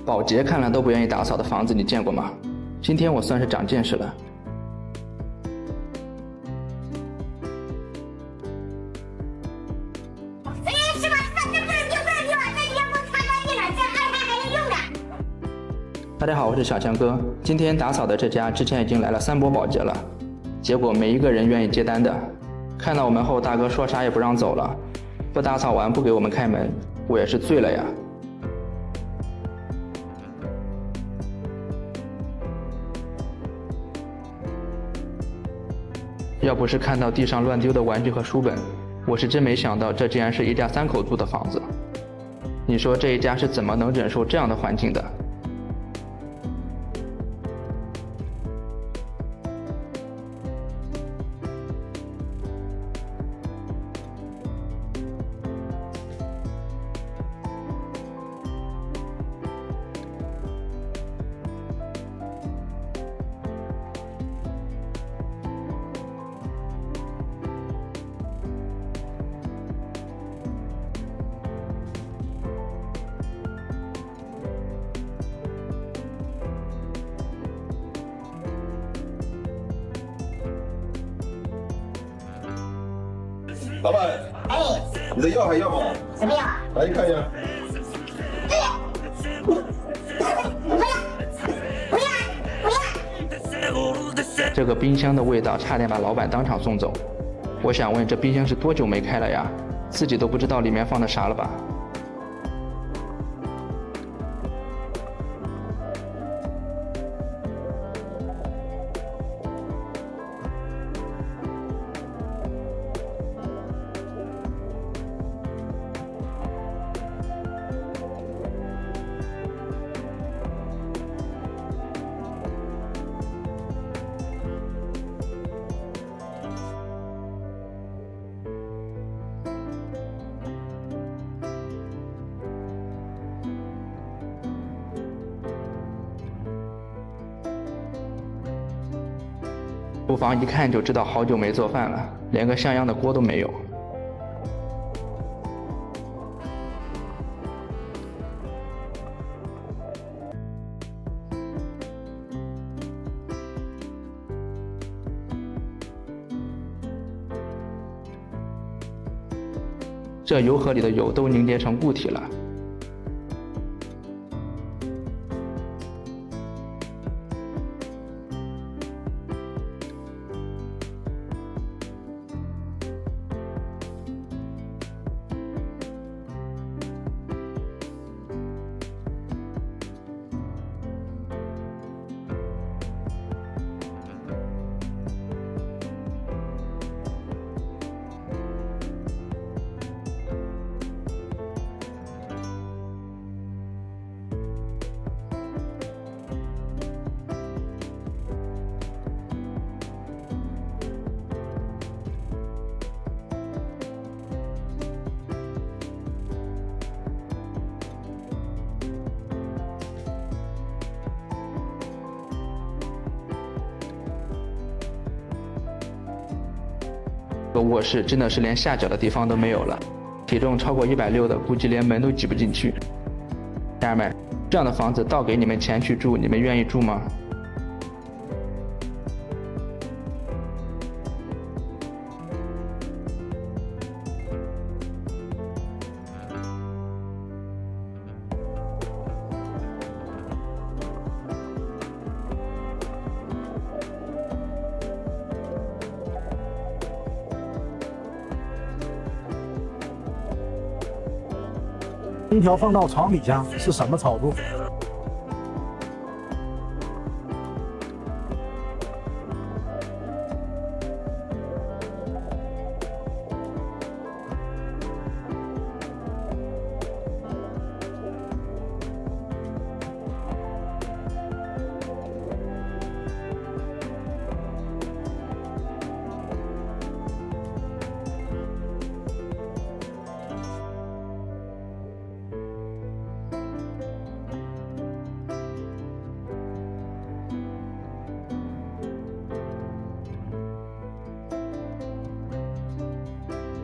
保洁看了都不愿意打扫的房子，你见过吗？今天我算是长见识了。虽然是吧，反正不是就不是地方，这几天给我擦干净了，这二天还能用着。大家好，我是小强哥。今天打扫的这家之前已经来了3波保洁了，结果没一个人愿意接单的。看到我们后，大哥说啥也不让走了，不打扫完不给我们开门，我也是醉了呀。要不是看到地上乱丢的玩具和书本，我是真没想到这竟然是一家3口住的房子。你说这一家是怎么能忍受这样的环境的？老板，哎，你的药还要吗？怎么样？来看一下。这个冰箱的味道差点把老板当场送走。我想问，这冰箱是多久没开了呀？自己都不知道里面放的啥了吧？厨房一看就知道好久没做饭了，连个像样的锅都没有。这油盒里的油都凝结成固体了。这个卧室真的是连下脚的地方都没有了，体重超过160的估计连门都挤不进去。家人们，这样的房子倒给你们钱去住，你们愿意住吗？空调放到床底下是什么操作？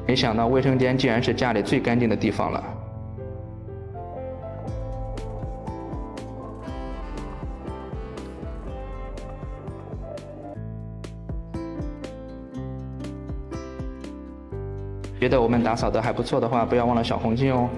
没想到卫生间竟然是家里最干净的地方了。觉得我们打扫的还不错的话，不要忘了小红心哦。